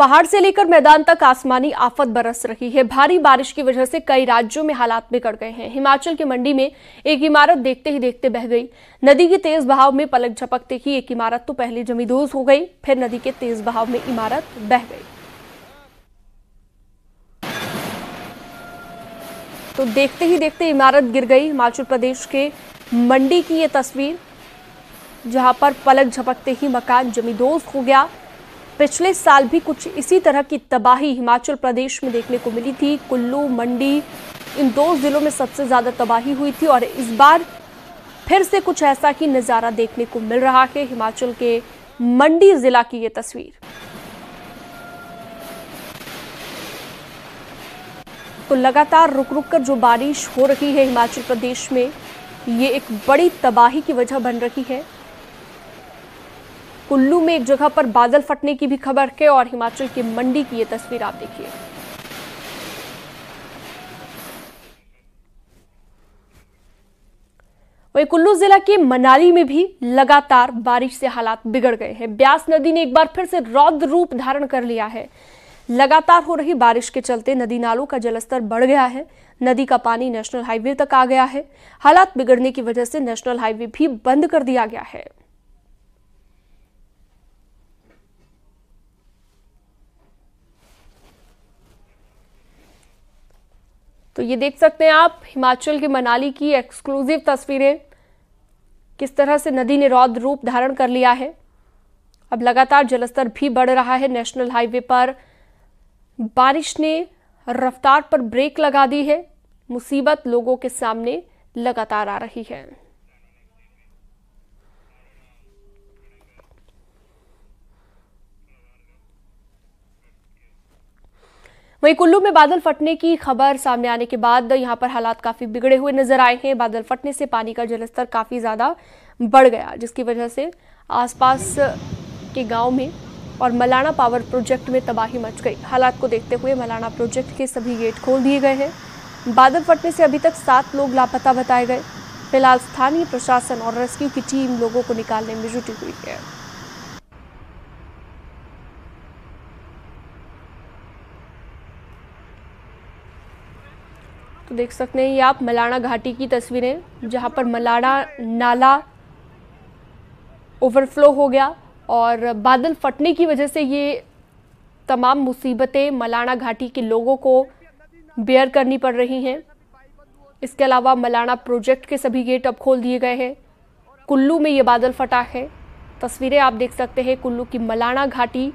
पहाड़ से लेकर मैदान तक आसमानी आफत बरस रही है। भारी बारिश की वजह से कई राज्यों में हालात बिगड़ गए हैं। हिमाचल की मंडी में एक इमारत देखते ही देखते बह गई। नदी के तेज बहाव में पलक झपकते ही एक इमारत तो पहले जमींदोज हो गई, फिर नदी के तेज बहाव में इमारत बह गई। तो देखते ही देखते इमारत गिर गई। हिमाचल प्रदेश के मंडी की ये तस्वीर, जहां पर पलक झपकते ही मकान जमींदोज हो गया। पिछले साल भी कुछ इसी तरह की तबाही हिमाचल प्रदेश में देखने को मिली थी। कुल्लू, मंडी, इन दो जिलों में सबसे ज्यादा तबाही हुई थी और इस बार फिर से कुछ ऐसा ही नजारा देखने को मिल रहा है। हिमाचल के मंडी जिला की ये तस्वीर। तो लगातार रुक रुक कर जो बारिश हो रही है हिमाचल प्रदेश में, ये एक बड़ी तबाही की वजह बन रही है। कुल्लू में एक जगह पर बादल फटने की भी खबर है और हिमाचल की मंडी की ये तस्वीर आप देखिए। वहीं कुल्लू जिला के मनाली में भी लगातार बारिश से हालात बिगड़ गए हैं। ब्यास नदी ने एक बार फिर से रौद्र रूप धारण कर लिया है। लगातार हो रही बारिश के चलते नदी नालों का जलस्तर बढ़ गया है। नदी का पानी नेशनल हाईवे तक आ गया है। हालात बिगड़ने की वजह से नेशनल हाईवे भी बंद कर दिया गया है। तो ये देख सकते हैं आप हिमाचल के मनाली की एक्सक्लूसिव तस्वीरें, किस तरह से नदी ने रौद्र रूप धारण कर लिया है। अब लगातार जलस्तर भी बढ़ रहा है। नेशनल हाईवे पर बारिश ने रफ्तार पर ब्रेक लगा दी है। मुसीबत लोगों के सामने लगातार आ रही है। वहीं कुल्लू में बादल फटने की खबर सामने आने के बाद यहां पर हालात काफी बिगड़े हुए नजर आए हैं। बादल फटने से पानी का जलस्तर काफी ज्यादा बढ़ गया, जिसकी वजह से आसपास के गांव में और मलाणा पावर प्रोजेक्ट में तबाही मच गई। हालात को देखते हुए मलाणा प्रोजेक्ट के सभी गेट खोल दिए गए हैं। बादल फटने से अभी तक 7 लोग लापता बताए गए। फिलहाल स्थानीय प्रशासन और रेस्क्यू की टीम लोगों को निकालने में जुटी हुई है। तो देख सकते हैं ये आप मलाणा घाटी की तस्वीरें, जहां पर मलाणा नाला ओवरफ्लो हो गया और बादल फटने की वजह से ये तमाम मुसीबतें मलाणा घाटी के लोगों को बेयर करनी पड़ रही हैं। इसके अलावा मलाणा प्रोजेक्ट के सभी गेट अब खोल दिए गए हैं। कुल्लू में ये बादल फटा है। तस्वीरें आप देख सकते हैं कुल्लू की मलाणा घाटी,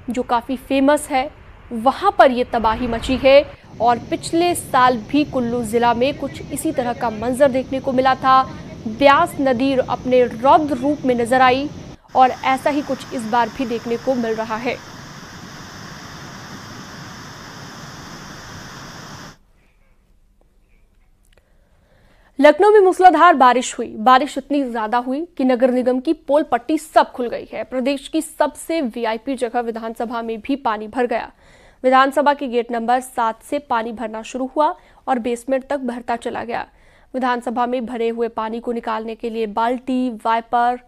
जो काफ़ी फेमस है, वहाँ पर ये तबाही मची है। और पिछले साल भी कुल्लू ज़िला में कुछ इसी तरह का मंजर देखने को मिला था। ब्यास नदी अपने रौद्र रूप में नजर आई और ऐसा ही कुछ इस बार भी देखने को मिल रहा है। लखनऊ में मूसलाधार बारिश हुई। बारिश इतनी ज्यादा हुई कि नगर निगम की पोल पट्टी सब खुल गई है। प्रदेश की सबसे वीआईपी जगह विधानसभा में भी पानी भर गया। विधानसभा के गेट नंबर 7 से पानी भरना शुरू हुआ और बेसमेंट तक भरता चला गया। विधानसभा में भरे हुए पानी को निकालने के लिए बाल्टी, वाइपर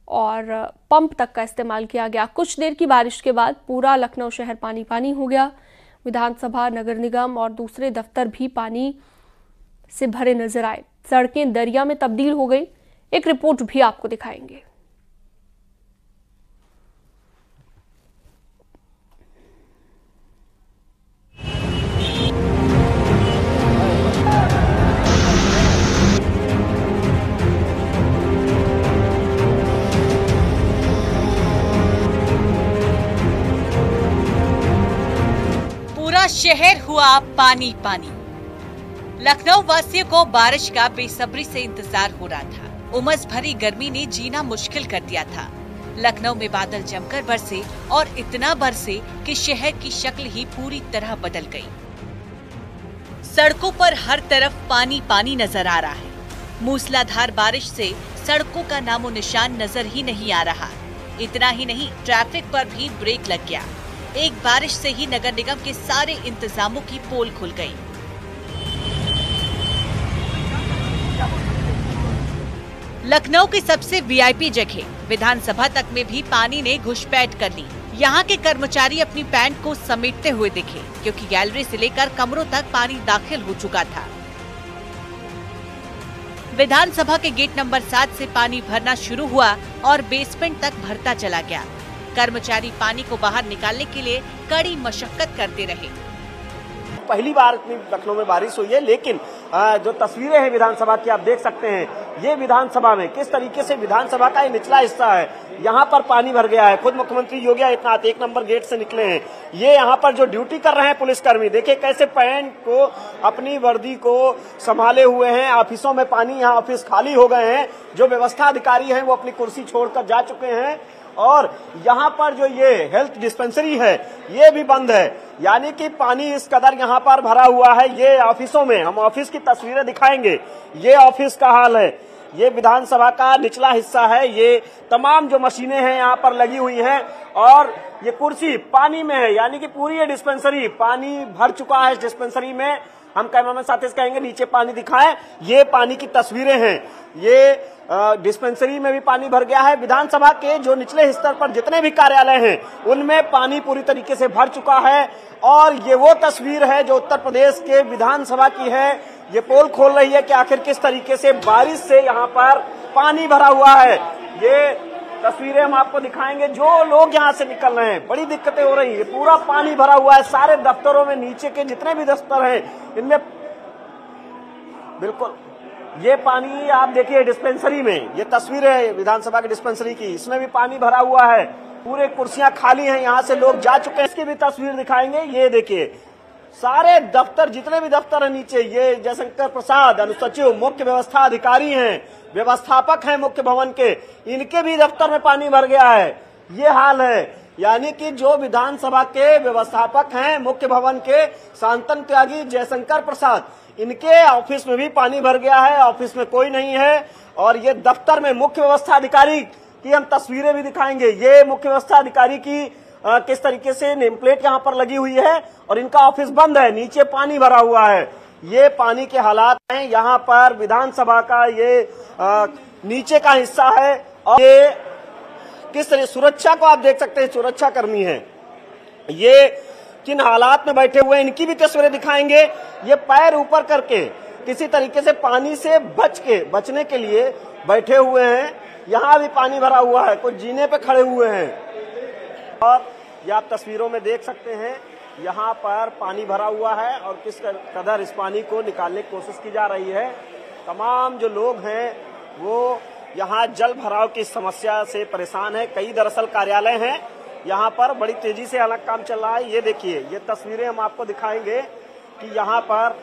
और पंप तक का इस्तेमाल किया गया। कुछ देर की बारिश के बाद पूरा लखनऊ शहर पानी पानी हो गया। विधानसभा, नगर निगम और दूसरे दफ्तर भी पानी से भरे नजर आए। सड़कें दरिया में तब्दील हो गई। एक रिपोर्ट भी आपको दिखाएंगे। पूरा शहर हुआ पानी पानी। लखनऊ वासियों को बारिश का बेसब्री से इंतजार हो रहा था। उमस भरी गर्मी ने जीना मुश्किल कर दिया था। लखनऊ में बादल जमकर बरसे और इतना बरसे कि शहर की शक्ल ही पूरी तरह बदल गई। सड़कों पर हर तरफ पानी पानी नजर आ रहा है। मूसलाधार बारिश से सड़कों का नामो निशान नजर ही नहीं आ रहा। इतना ही नहीं, ट्रैफिक पर भी ब्रेक लग गया। एक बारिश से ही नगर निगम के सारे इंतजामों की पोल खुल गई। लखनऊ की सबसे वीआईपी जगह विधानसभा तक में भी पानी ने घुसपैठ कर ली। यहाँ के कर्मचारी अपनी पैंट को समेटते हुए दिखे, क्योंकि गैलरी से लेकर कमरों तक पानी दाखिल हो चुका था। विधानसभा के गेट नंबर 7 से पानी भरना शुरू हुआ और बेसमेंट तक भरता चला गया। कर्मचारी पानी को बाहर निकालने के लिए कड़ी मशक्कत करते रहे। पहली बार इतनी लखनऊ में बारिश हुई है, लेकिन जो तस्वीरें हैं विधानसभा की आप देख सकते हैं, ये विधानसभा में किस तरीके से विधानसभा का ये निचला हिस्सा है, यहाँ पर पानी भर गया है। खुद मुख्यमंत्री योगी आदित्यनाथ 1 नंबर गेट से निकले हैं। ये यहाँ पर जो ड्यूटी कर रहे हैं पुलिसकर्मी, देखिए कैसे पैंट को, अपनी वर्दी को संभाले हुए हैं। ऑफिसों में पानी, यहाँ ऑफिस खाली हो गए हैं। जो व्यवस्था अधिकारी हैं वो अपनी कुर्सी छोड़कर जा चुके हैं और यहाँ पर जो ये हेल्थ डिस्पेंसरी है ये भी बंद है, यानी कि पानी इस कदर यहाँ पर भरा हुआ है। ये ऑफिसों में, हम ऑफिस की तस्वीरें दिखाएंगे, ये ऑफिस का हाल है। ये विधानसभा का निचला हिस्सा है। ये तमाम जो मशीनें हैं यहाँ पर लगी हुई हैं और ये कुर्सी पानी में है, यानी कि पूरी ये डिस्पेंसरी पानी भर चुका है। इस डिस्पेंसरी में हम कैमरामैन साथी से कहेंगे नीचे पानी दिखाएं। ये पानी की तस्वीरें हैं। ये डिस्पेंसरी में भी पानी भर गया है। विधानसभा के जो निचले स्तर पर जितने भी कार्यालय हैं उनमें पानी पूरी तरीके से भर चुका है। और ये वो तस्वीर है जो उत्तर प्रदेश के विधानसभा की है। ये पोल खोल रही है कि आखिर किस तरीके से बारिश से यहाँ पर पानी भरा हुआ है। ये तस्वीरें हम आपको दिखाएंगे। जो लोग यहाँ से निकल रहे हैं, बड़ी दिक्कतें हो रही है। पूरा पानी भरा हुआ है सारे दफ्तरों में, नीचे के जितने भी दफ्तर हैं इनमें बिल्कुल ये पानी आप देखिए। डिस्पेंसरी में ये तस्वीर है विधानसभा की डिस्पेंसरी की, इसमें भी पानी भरा हुआ है। पूरे कुर्सियां खाली हैं, यहाँ से लोग जा चुके हैं। इसकी भी तस्वीर दिखाएंगे। ये देखिए सारे दफ्तर, जितने भी दफ्तर है नीचे, ये जयशंकर प्रसाद अनुसचिव मुख्य व्यवस्था अधिकारी हैं, व्यवस्थापक हैं मुख्य भवन के, इनके भी दफ्तर में पानी भर गया है। ये हाल है, यानी कि जो विधानसभा के व्यवस्थापक हैं मुख्य भवन के, शांतन त्यागी, जयशंकर प्रसाद, इनके ऑफिस में भी पानी भर गया है। ऑफिस में कोई नहीं है। और ये दफ्तर में मुख्य व्यवस्था अधिकारी की हम तस्वीरें भी दिखाएंगे। ये मुख्य व्यवस्था अधिकारी की किस तरीके से नेम प्लेट यहाँ पर लगी हुई है और इनका ऑफिस बंद है, नीचे पानी भरा हुआ है। ये पानी के हालात हैं यहाँ पर। विधानसभा का ये नीचे का हिस्सा है और ये किस तरह सुरक्षा को आप देख सकते हैं, सुरक्षा कर्मी है। ये किन हालात में बैठे हुए हैं इनकी भी तस्वीरें दिखाएंगे। ये पैर ऊपर करके किसी तरीके से पानी से बचने के लिए बैठे हुए हैं। यहाँ भी पानी भरा हुआ है, कुछ जीने पे खड़े हुए हैं। और ये आप तस्वीरों में देख सकते हैं, यहाँ पर पानी भरा हुआ है और किस कदर इस पानी को निकालने की कोशिश की जा रही है। तमाम जो लोग हैं वो यहाँ जल भराव की समस्या से परेशान है। कई दरअसल कार्यालय हैं यहाँ पर, बड़ी तेजी से अलग काम चल रहा है। ये देखिए, ये तस्वीरें हम आपको दिखाएंगे कि यहाँ पर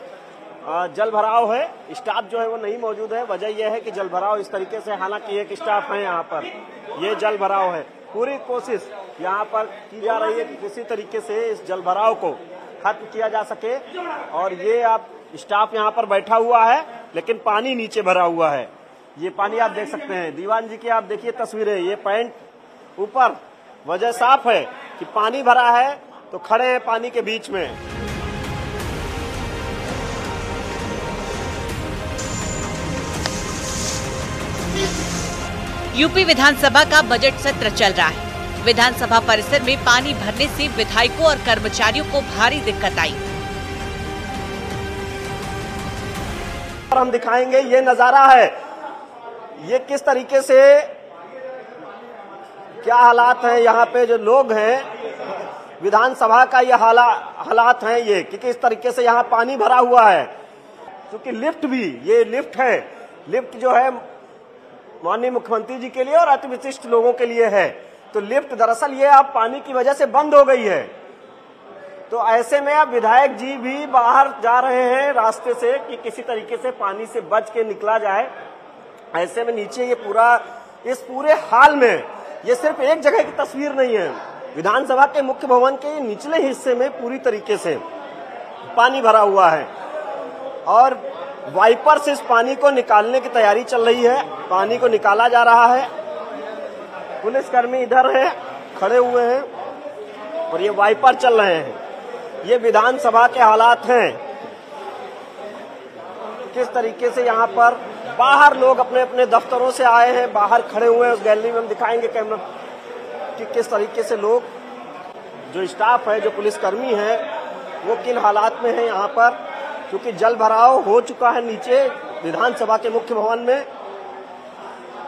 जल भराव है। स्टाफ जो है वो नहीं मौजूद है। वजह यह है कि जल भराव इस तरीके से, हालांकि एक स्टाफ है यहाँ पर, ये जल भराव है। पूरी कोशिश यहाँ पर की जा रही है कि किसी तरीके से इस जल भराव को खत्म किया जा सके। और ये आप स्टाफ यहाँ पर बैठा हुआ है, लेकिन पानी नीचे भरा हुआ है। ये पानी आप देख सकते हैं। दीवान जी की आप देखिए तस्वीरें, ये पैंट ऊपर, वजह साफ है कि पानी भरा है तो खड़े हैं पानी के बीच में। यूपी विधानसभा का बजट सत्र चल रहा है। विधानसभा परिसर में पानी भरने से विधायकों और कर्मचारियों को भारी दिक्कत आई। हम दिखाएंगे ये नजारा है, ये किस तरीके से क्या हालात हैं यहाँ पे। जो लोग हैं विधानसभा का ये हालात हैं ये कि किस तरीके से यहाँ पानी भरा हुआ है। क्योंकि लिफ्ट भी, ये लिफ्ट है, लिफ्ट जो है माननीय मुख्यमंत्री जी के लिए और अति विशिष्ट लोगों के लिए है। तो लिफ्ट दरअसल ये अब पानी की वजह से बंद हो गई है। तो ऐसे में अब विधायक जी भी बाहर जा रहे हैं रास्ते से कि किसी तरीके से पानी से बच के निकला जाए। ऐसे में नीचे ये पूरा, इस पूरे हाल में, ये सिर्फ एक जगह की तस्वीर नहीं है। विधानसभा के मुख्य भवन के निचले हिस्से में पूरी तरीके से पानी भरा हुआ है और वाइपर से इस पानी को निकालने की तैयारी चल रही है। पानी को निकाला जा रहा है। पुलिसकर्मी इधर है, खड़े हुए हैं और ये वाइपर चल रहे हैं। ये विधानसभा के हालात हैं, किस तरीके से यहाँ पर बाहर लोग अपने अपने दफ्तरों से आए हैं, बाहर खड़े हुए हैं। उस गैलरी में हम दिखाएंगे कैमरा कि किस तरीके से लोग जो स्टाफ है, जो पुलिसकर्मी है, वो किन हालात में है यहाँ पर, क्योंकि जल भराव हो चुका है नीचे विधानसभा के मुख्य भवन में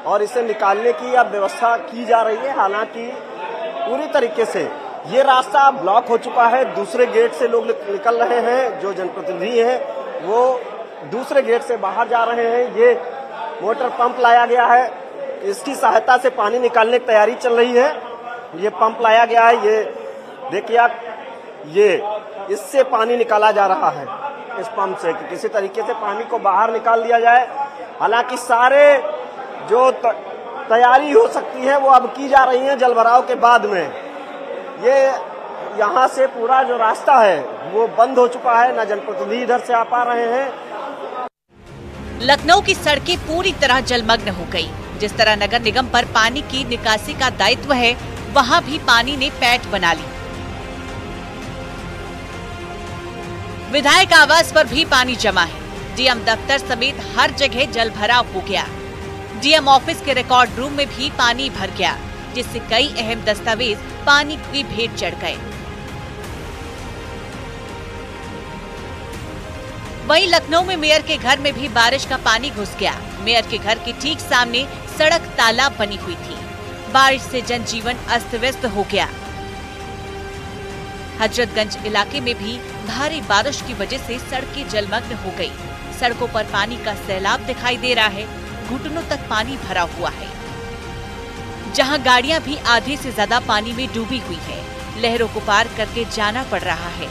और इसे निकालने की अब व्यवस्था की जा रही है। हालांकि पूरी तरीके से ये रास्ता ब्लॉक हो चुका है, दूसरे गेट से लोग निकल रहे हैं, जो जनप्रतिनिधि हैं वो दूसरे गेट से बाहर जा रहे हैं। ये मोटर पंप लाया गया है, इसकी सहायता से पानी निकालने की तैयारी चल रही है। ये पंप लाया गया है, ये देखिए आप, ये इससे पानी निकाला जा रहा है, इस पंप से, कि किसी तरीके से पानी को बाहर निकाल दिया जाए। हालांकि सारे जो तैयारी हो सकती है वो अब की जा रही है जल भराव के बाद में। ये यहाँ से पूरा जो रास्ता है वो बंद हो चुका है, न जनप्रतिनिधि इधर से आ पा रहे हैं। लखनऊ की सड़कें पूरी तरह जलमग्न हो गई। जिस तरह नगर निगम पर पानी की निकासी का दायित्व है, वहाँ भी पानी ने पैठ बना ली। विधायक आवास पर भी पानी जमा है। डीएम दफ्तर समेत हर जगह जल भराव हो गया। डीएम ऑफिस के रिकॉर्ड रूम में भी पानी भर गया, जिससे कई अहम दस्तावेज पानी की भेंट चढ़ गए। वहीं लखनऊ में मेयर के घर में भी बारिश का पानी घुस गया। मेयर के घर के ठीक सामने सड़क तालाब बनी हुई थी। बारिश से जनजीवन अस्त व्यस्त हो गया। हजरतगंज इलाके में भी भारी बारिश की वजह से सड़कें जलमग्न हो गई। सड़कों पर पानी का सैलाब दिखाई दे रहा है, घुटनों तक पानी भरा हुआ है। जहां गाड़ियां भी आधे से ज्यादा पानी में डूबी हुई है, लहरों को पार करके जाना पड़ रहा है।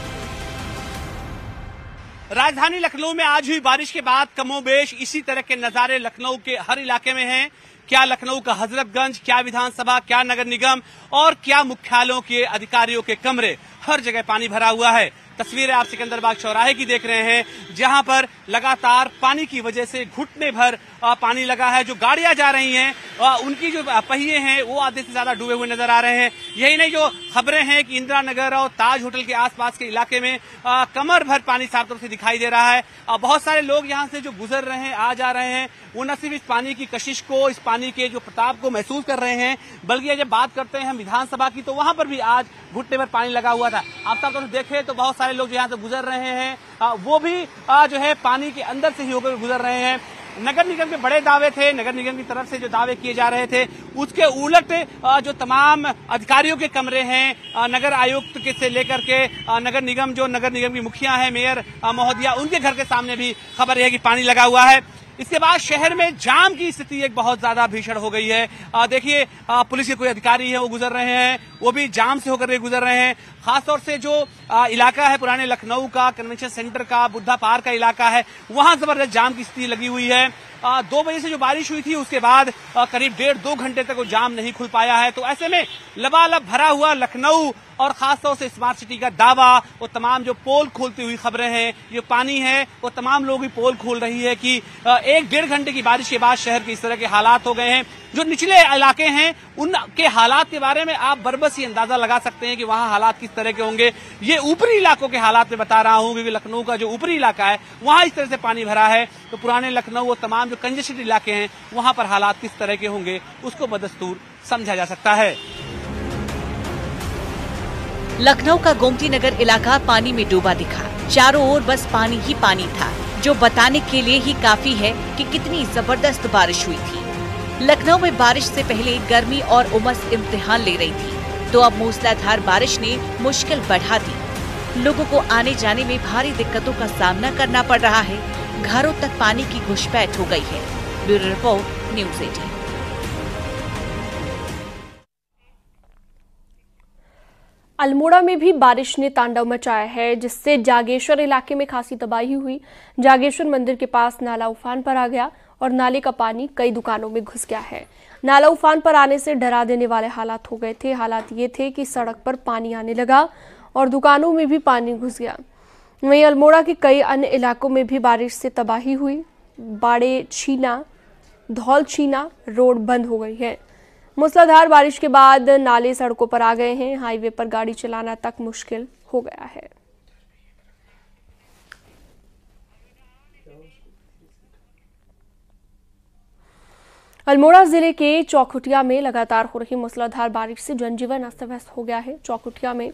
राजधानी लखनऊ में आज हुई बारिश के बाद कमोबेश इसी तरह के नजारे लखनऊ के हर इलाके में हैं। क्या लखनऊ का हजरतगंज, क्या विधानसभा, क्या नगर निगम और क्या मुख्यालयों के अधिकारियों के कमरे, हर जगह पानी भरा हुआ है। तस्वीरें आप सिकंदराबाग चौराहे की देख रहे हैं, जहां पर लगातार पानी की वजह से घुटने भर पानी लगा है। जो गाड़ियां जा रही हैं उनकी जो पहिए हैं वो आधे से ज्यादा डूबे हुए नजर आ रहे हैं। यही नहीं, जो खबरें हैं कि इंदिरा नगर और ताज होटल के आसपास के इलाके में कमर भर पानी साफ तौर से दिखाई दे रहा है। बहुत सारे लोग यहां से जो गुजर रहे हैं, आ जा रहे हैं, वो न सिर्फ इस पानी की कशिश को, इस पानी के जो प्रताप को महसूस कर रहे हैं, बल्कि जब बात करते हैं हम विधानसभा की, तो वहां पर भी आज घुटने भर पानी लगा हुआ था। आप साफ तौर से देखें तो बहुत सारे लोग यहाँ से गुजर रहे हैं, वो भी जो है पानी के अंदर से ही होकर गुजर रहे हैं। नगर निगम के बड़े दावे थे, नगर निगम की तरफ से जो दावे किए जा रहे थे उसके उलट जो तमाम अधिकारियों के कमरे हैं, नगर आयुक्त के से लेकर के नगर निगम की मुखिया है, मेयर महोदया, उनके घर के सामने भी खबर है कि पानी लगा हुआ है। इसके बाद शहर में जाम की स्थिति एक बहुत ज्यादा भीषण हो गई है। देखिए, पुलिस के कोई अधिकारी है वो गुजर रहे हैं, वो भी जाम से होकर के गुजर रहे हैं। खासतौर से जो इलाका है पुराने लखनऊ का, कन्वेंशन सेंटर का, बुद्धा पार्क का इलाका है, वहां जबरदस्त जाम की स्थिति लगी हुई है। 2 बजे से जो बारिश हुई थी उसके बाद करीब 1.5-2 घंटे तक वो जाम नहीं खुल पाया है। तो ऐसे में लबालब भरा हुआ लखनऊ और खासतौर से स्मार्ट सिटी का दावा, वो तमाम जो पोल खोलती हुई खबरें हैं, ये पानी है वो तमाम लोग ही पोल खोल रही है कि 1-1.5 घंटे की बारिश के बाद शहर के इस तरह के हालात हो गए हैं। जो निचले इलाके हैं उनके हालात के बारे में आप बरबस ही अंदाजा लगा सकते हैं कि वहां हालात किस तरह के होंगे। ये ऊपरी इलाकों के हालात में बता रहा हूं, क्योंकि लखनऊ का जो ऊपरी इलाका है वहां इस तरह से पानी भरा है। तो पुराने लखनऊ और तमाम जो कंजेस्टेड इलाके हैं वहां पर हालात किस तरह के होंगे उसको बदस्तूर समझा जा सकता है। लखनऊ का गोमती नगर इलाका पानी में डूबा दिखा। चारों ओर बस पानी ही पानी था, जो बताने के लिए ही काफी है कि कितनी जबरदस्त बारिश हुई थी। लखनऊ में बारिश से पहले गर्मी और उमस इम्तिहान ले रही थी, तो अब मूसलाधार बारिश ने मुश्किल बढ़ा दी। लोगों को आने जाने में भारी दिक्कतों का सामना करना पड़ रहा है। घरों तक पानी की घुसपैठ हो गई है। Bureau report, news 18। अल्मोड़ा में भी बारिश ने तांडव मचाया है, जिससे जागेश्वर इलाके में खासी तबाही हुई। जागेश्वर मंदिर के पास नाला उफान पर आ गया और नाले का पानी कई दुकानों में घुस गया है। नाला उफान पर आने से डरा देने वाले हालात हो गए थे। हालात ये थे कि सड़क पर पानी आने लगा और दुकानों में भी पानी घुस गया। वहीं अल्मोड़ा के कई अन्य इलाकों में भी बारिश से तबाही हुई। बाड़े छीना, धौल छीना रोड बंद हो गई है। मूसलाधार बारिश के बाद नाले सड़कों पर आ गए हैं। हाईवे पर गाड़ी चलाना तक मुश्किल हो गया है। अल्मोड़ा जिले के चौखुटिया में लगातार हो रही मूसलाधार बारिश से जनजीवन अस्त व्यस्त हो गया है। चौखुटिया में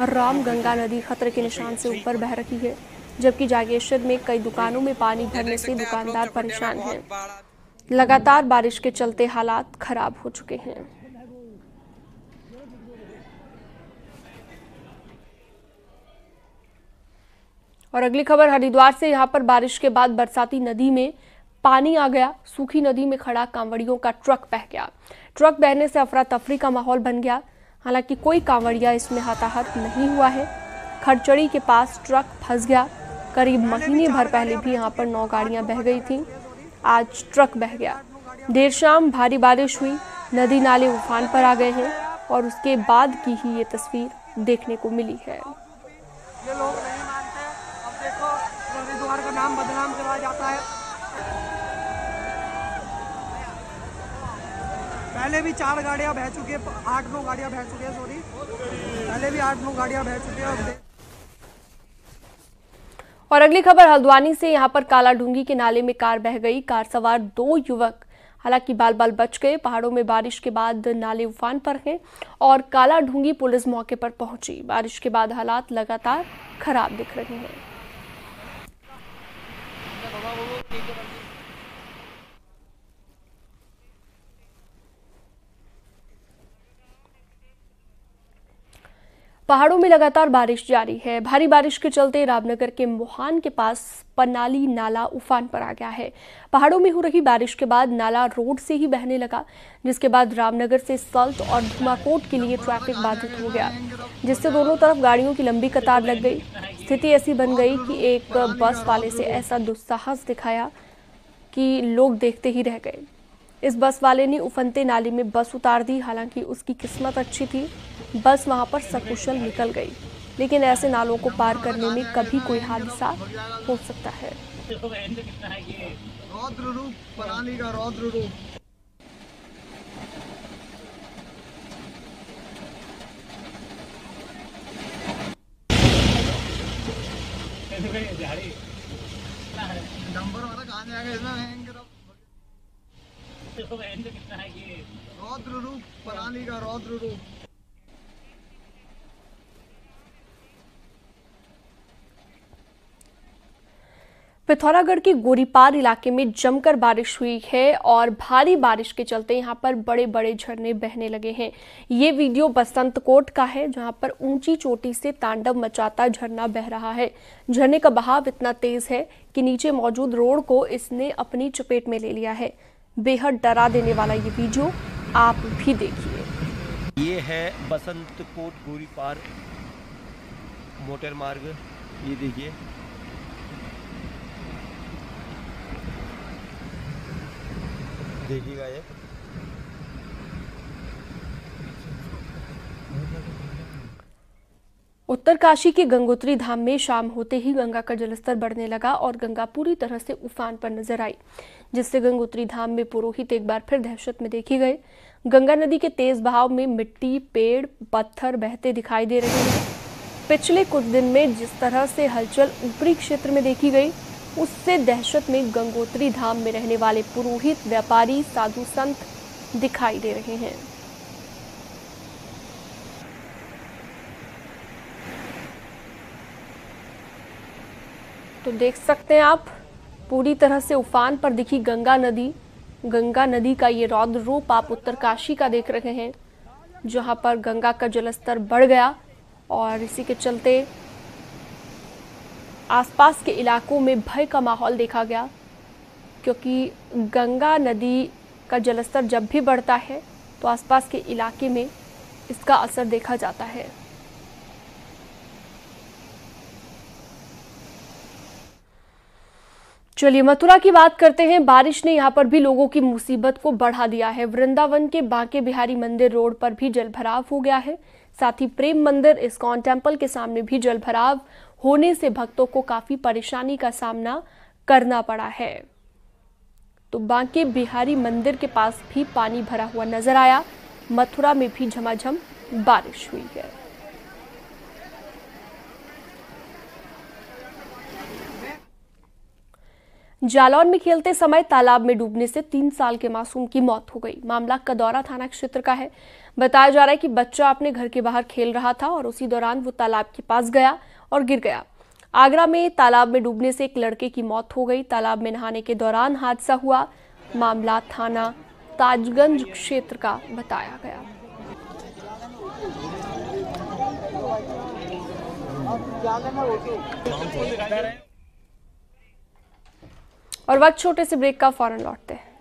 रामगंगा नदी खतरे के निशान से ऊपर बह रही है, जबकि जागेश्वर में कई दुकानों में पानी भरने से दुकानदार परेशान हैं। लगातार बारिश के चलते हालात खराब हो चुके हैं। और अगली खबर हरिद्वार से, यहां पर बारिश के बाद बरसाती नदी में पानी आ गया। सूखी नदी में खड़ा कांवड़ियों का ट्रक बह गया। ट्रक बहने से अफरा तफरी का माहौल बन गया। हालांकि कोई कांवड़िया इसमें हताहत नहीं हुआ है। खड़चड़ी के पास ट्रक फंस गया। करीब महीने भर पहले भी यहां पर 9 गाड़ियां बह गई थीं। आज ट्रक बह गया। देर शाम भारी बारिश हुई, नदी नाले उफान पर आ गए हैं और उसके बाद की ही ये तस्वीर देखने को मिली है। ये लोग नहीं मानते। अब देखो हरिद्वार का नाम बदनाम करवाया जाता है। पहले भी 4 गाड़ियां बह चुकी है, 8-9 गाड़ियां बह चुकी है, सॉरी पहले भी 8-9 गाड़ियां बह चुकी है। और अगली खबर हल्द्वानी से, यहां पर काला ढूंगी के नाले में कार बह गई। कार सवार 2 युवक हालांकि बाल बाल बच गए। पहाड़ों में बारिश के बाद नाले उफान पर हैं और काला ढूंगी पुलिस मौके पर पहुंची। बारिश के बाद हालात लगातार खराब दिख रहे हैं। पहाड़ों में लगातार बारिश जारी है। भारी बारिश के चलते रामनगर के मोहान के पास पन्नाली नाला उफान पर आ गया है। पहाड़ों में हो रही बारिश के बाद नाला रोड से ही बहने लगा, जिसके बाद रामनगर से सल्ट और धुमाकोट के लिए ट्रैफिक बाधित हो गया, जिससे दोनों तरफ गाड़ियों की लंबी कतार लग गई। स्थिति ऐसी बन गई कि एक बस वाले से ऐसा दुस्साहस दिखाया कि लोग देखते ही रह गए। इस बस वाले ने उफनते नाले में बस उतार दी। हालांकि उसकी किस्मत अच्छी थी, बस वहां पर सकुशल निकल गई, लेकिन ऐसे नालों को पार करने में कभी कोई हादसा हो सकता है। रौद्र रूप, पराली का रौद्र रूप। नंबर वाला कहाँ जाएगा इसमें? रौद्र रूप, पराली का रौद्र रूप। पिथौरागढ़ के गोरीपार इलाके में जमकर बारिश हुई है और भारी बारिश के चलते यहां पर बड़े बड़े झरने बहने लगे हैं। ये वीडियो बसंतकोट का है, जहां पर ऊंची चोटी से तांडव मचाता झरना बह रहा है। झरने का बहाव इतना तेज है कि नीचे मौजूद रोड को इसने अपनी चपेट में ले लिया है। बेहद डरा देने वाला ये वीडियो आप भी देखिए। ये है बसंतकोट गोरीपार मोटर मार्ग। ये देखिए, देखिएगा ये। उत्तरकाशी के गंगोत्री धाम में शाम होते ही गंगा का जलस्तर बढ़ने लगा और गंगा पूरी तरह से उफान पर नजर आई, जिससे गंगोत्री धाम में पुरोहित एक बार फिर दहशत में देखे गए। गंगा नदी के तेज बहाव में मिट्टी, पेड़, पत्थर बहते दिखाई दे रहे हैं। पिछले कुछ दिन में जिस तरह से हलचल ऊपरी क्षेत्र में देखी गई, उससे दहशत में गंगोत्री धाम में रहने वाले पुरोहित, व्यापारी, साधु संत दिखाई दे रहे हैं। तो देख सकते हैं आप, पूरी तरह से उफान पर दिखी गंगा नदी। गंगा नदी का ये रौद्र रूप आप उत्तरकाशी का देख रहे हैं, जहां पर गंगा का जलस्तर बढ़ गया और इसी के चलते आसपास के इलाकों में भय का माहौल देखा गया, क्योंकि गंगा नदी का जलस्तर जब भी बढ़ता है तो आसपास के इलाके में इसका असर देखा जाता है। चलिए मथुरा की बात करते हैं। बारिश ने यहां पर भी लोगों की मुसीबत को बढ़ा दिया है। वृंदावन के बांके बिहारी मंदिर रोड पर भी जलभराव हो गया है। साथ ही प्रेम मंदिर, इस्कॉन टेम्पल के सामने भी जलभराव होने से भक्तों को काफी परेशानी का सामना करना पड़ा है। तो बांके बिहारी मंदिर के पास भी पानी भरा हुआ नजर आया। मथुरा में भी झमाझम बारिश हुई है। जालौन में खेलते समय तालाब में डूबने से 3 साल के मासूम की मौत हो गई। मामला कदौरा थाना क्षेत्र का है। बताया जा रहा है कि बच्चा अपने घर के बाहर खेल रहा था और उसी दौरान वो तालाब के पास गया और गिर गया। आगरा में तालाब में डूबने से एक लड़के की मौत हो गई। तालाब में नहाने के दौरान हादसा हुआ। मामला थाना ताजगंज क्षेत्र का बताया गया। और वक्त छोटे से ब्रेक का, फौरन लौटते हैं।